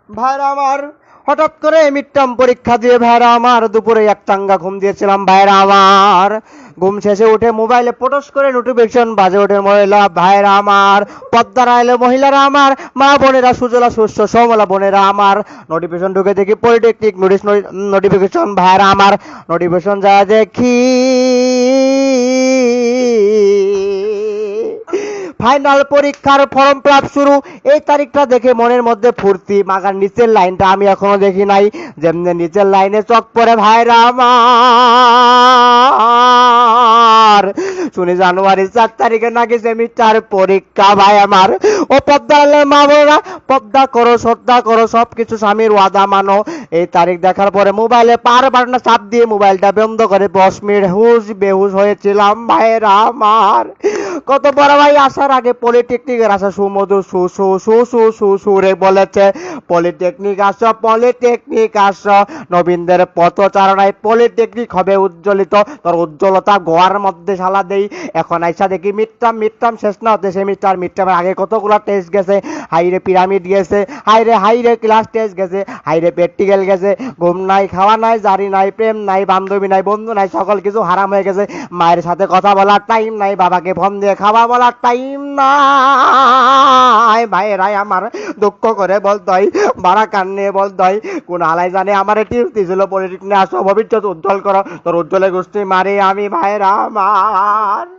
ভাইরা আমার, হঠাৎ করে মিড টার্ম পরীক্ষা দিয়ে ভাইরা আমার দুপুরে এক চাঙ্গা ঘুম দিয়েছিলাম ভাইরা আমার। ঘুম শেষে উঠে মোবাইলে পটস করে নোটিফিকেশন বাজে ওঠে। মহিলা ভাইরা আমার, পদ্মার আইলে মহিলারা আমার, মা বোনেরা, সুজলা শস্য শ্যামলা বোনেরা আমার, নোটিফিকেশন ঢুকে দেখি পলিটেকনিক নোটিফিকেশন ভাইরা আমার। নোটিফিকেশন যা দেখি ফাইনাল পরীক্ষার ফর্ম ফিল আপ শুরু। এই তারিখটা দেখে মনের মধ্যে ফুর্তি। মাগার নিচের লাইনটা আমি এখনো দেখি নাই। যেমনি নিচের লাইনে চক পড়ে ভাইরা আমার, শুনি জানুয়ারির 4 তারিখে নাকি সেমিস্টার পরীক্ষা ভাই আমার। ও পদ্মার মা বোনেরা, পদ্মা করো, শ্রদ্ধা করো, সবকিছু স্বামীর ওয়াদা মানো। এই তারিখ দেখার পরে মোবাইলে পার বাটনা চাপ দিয়ে মোবাইলটা বন্ধ করে 10 মিনিট হুশ বেহুশ হয়েছিলাম ভাইরা আমার। কত বড় ভাই আসার আগে পলিটেকনিকের আশা সুমধুর সু সু সু সু সু সুরে বলেছে, পলিটেকনিক আসো, পলিটেকনিক আসো, নবীনদের পথচারণায় পলিটেকনিক হবে উজ্জ্বলিত। তোর উজ্জ্বলতা গোয়ার মধ্যে শালা দেই। এখন আইসা দেখি মিডটার্ম শেষ না হতে সেমিস্টার। মিডটার্মের আগে কতগুলো টেস্ট গেছে। হাইরে পিরামিড গেছে, হাইরে ক্লাস টেস্ট গেছে, হাইরে প্র্যাকটিক্যাল গেছে। ঘুম নাই, খাওয়া নাই, জারি নাই, প্রেম নাই, বান্ধবী নাই, বন্ধু নাই, সকল কিছু হারাম হয়ে গেছে। মায়ের সাথে কথা বলার টাইম নাই, বাবাকে ফোন দিয়ে খাওয়া বলার টাইম নাই ভাইরাই আমার। দুঃখ করে বলতে হয়, বাড়া কান নিয়ে বলতে হয়, কোন আলাই জানে আমার টিপস দিয়েছিল পলিটিক্স নিয়ে আসো, ভবিষ্যৎ উজ্জ্বল করো। তোর উজ্জ্বলের গোষ্ঠী মারি আমি ভাইরা আমার।